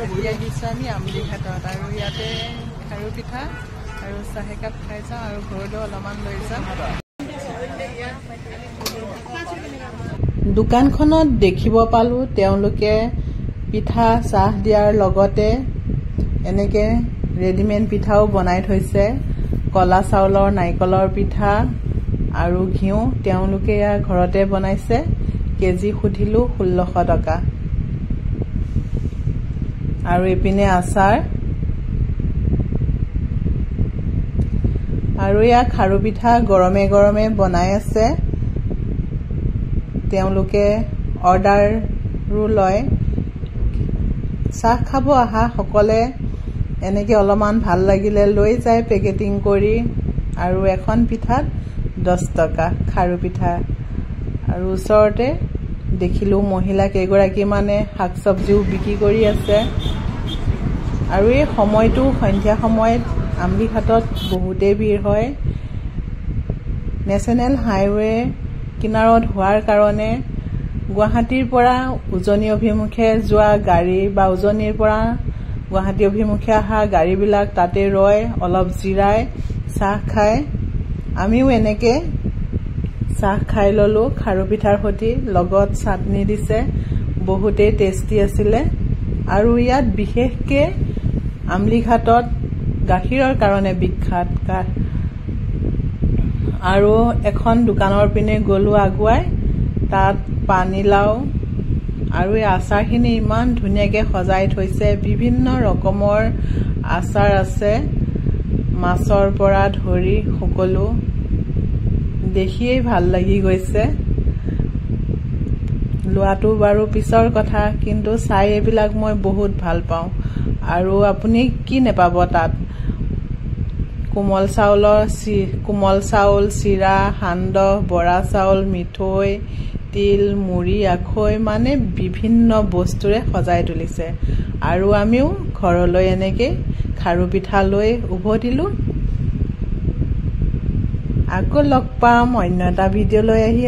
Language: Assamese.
এতিয়া দিছোঁ আমি আমলিঘাটত আৰু ইয়াতে খাৰু পিঠা আৰু চাহ একাপ খাই যাওঁ আৰু ঘৰলৈ অলপমান লৈ যাওঁ। দোকানখনত দেখিব পালোঁ তেওঁলোকে পিঠা চাহ দিয়াৰ লগতে এনেকে ৰেডিমেড পিঠাও বনাই থৈছে। কলা চাউলৰ নাৰিকলৰ পিঠা আৰু ঘিউ তেওঁলোকে ইয়াৰ ঘৰতে বনাইছে। কেজি সুধিলোঁ 1600 টকা। আৰু এইপিনে আচাৰ আৰু ইয়াৰ খাৰু পিঠা গৰমে গৰমে বনাই আছে। তেওঁলোকে অৰ্ডাৰো লয়। চাহ খাব অহা সকলে এনেকে অলপমান ভাল লাগিলে লৈ যায় পেকেটিং কৰি। আৰু এখন পিঠাত 10 টকা খাৰু পিঠা। আৰু ওচৰতে দেখিলোঁ মহিলা কেইগৰাকী মানে শাক চব্জিও বিক্ৰী কৰি আছে। আৰু এই সময়টো সন্ধিয়া সময়ত আমলিঘাটত বহুতেই ভিৰ হয়। নেশ্যনেল হাইৱে কিনাৰত হোৱাৰ কাৰণে গুৱাহাটীৰ পৰা উজনি অভিমুখে যোৱা গাড়ী বা উজনিৰ পৰা গুৱাহাটী অভিমুখে অহা গাড়ীবিলাক তাতে ৰয়, অলপ জিৰাই চাহ খায়। আমিও এনেকে চাহ খাই ললোঁ খাৰু পিঠাৰ সৈতে, লগত চাটনি দিছে, বহুতেই টেষ্টি আছিলে। আৰু ইয়াত বিশেষকে আমলিঘাটত গাখীৰৰ কাৰণে বিখ্যাত। আৰু এখন দোকানৰ পিনে গ'লো আগুৱাই, তাত পানীলাও আৰু এই আচাৰখিনি ইমান ধুনীয়াকৈ সজাই থৈছে। বিভিন্ন ৰকমৰ আচাৰ আছে, মাছৰ পৰা ধৰি সকলো দেখিয়েই ভাল লাগি গৈছে। লোৱাটো বাৰু পিছৰ কথা, কিন্তু চাই এইবিলাক মই বহুত ভাল পাওঁ। আৰু আপুনি কি নেপাব তাত? কোমল চাউল, চিৰা, সান্দহ, বৰা চাউল, মিঠৈ, তিল, মুড়ি, আখৈ, মানে বিভিন্ন বস্তুৰে সজাই তুলিছে। আৰু আমিও ঘৰলৈ এনেকে খাৰু পিঠা লৈ উভতিলোঁ। আকৌ লগ পাম অন্য এটা ভিডিঅ' লৈ আহি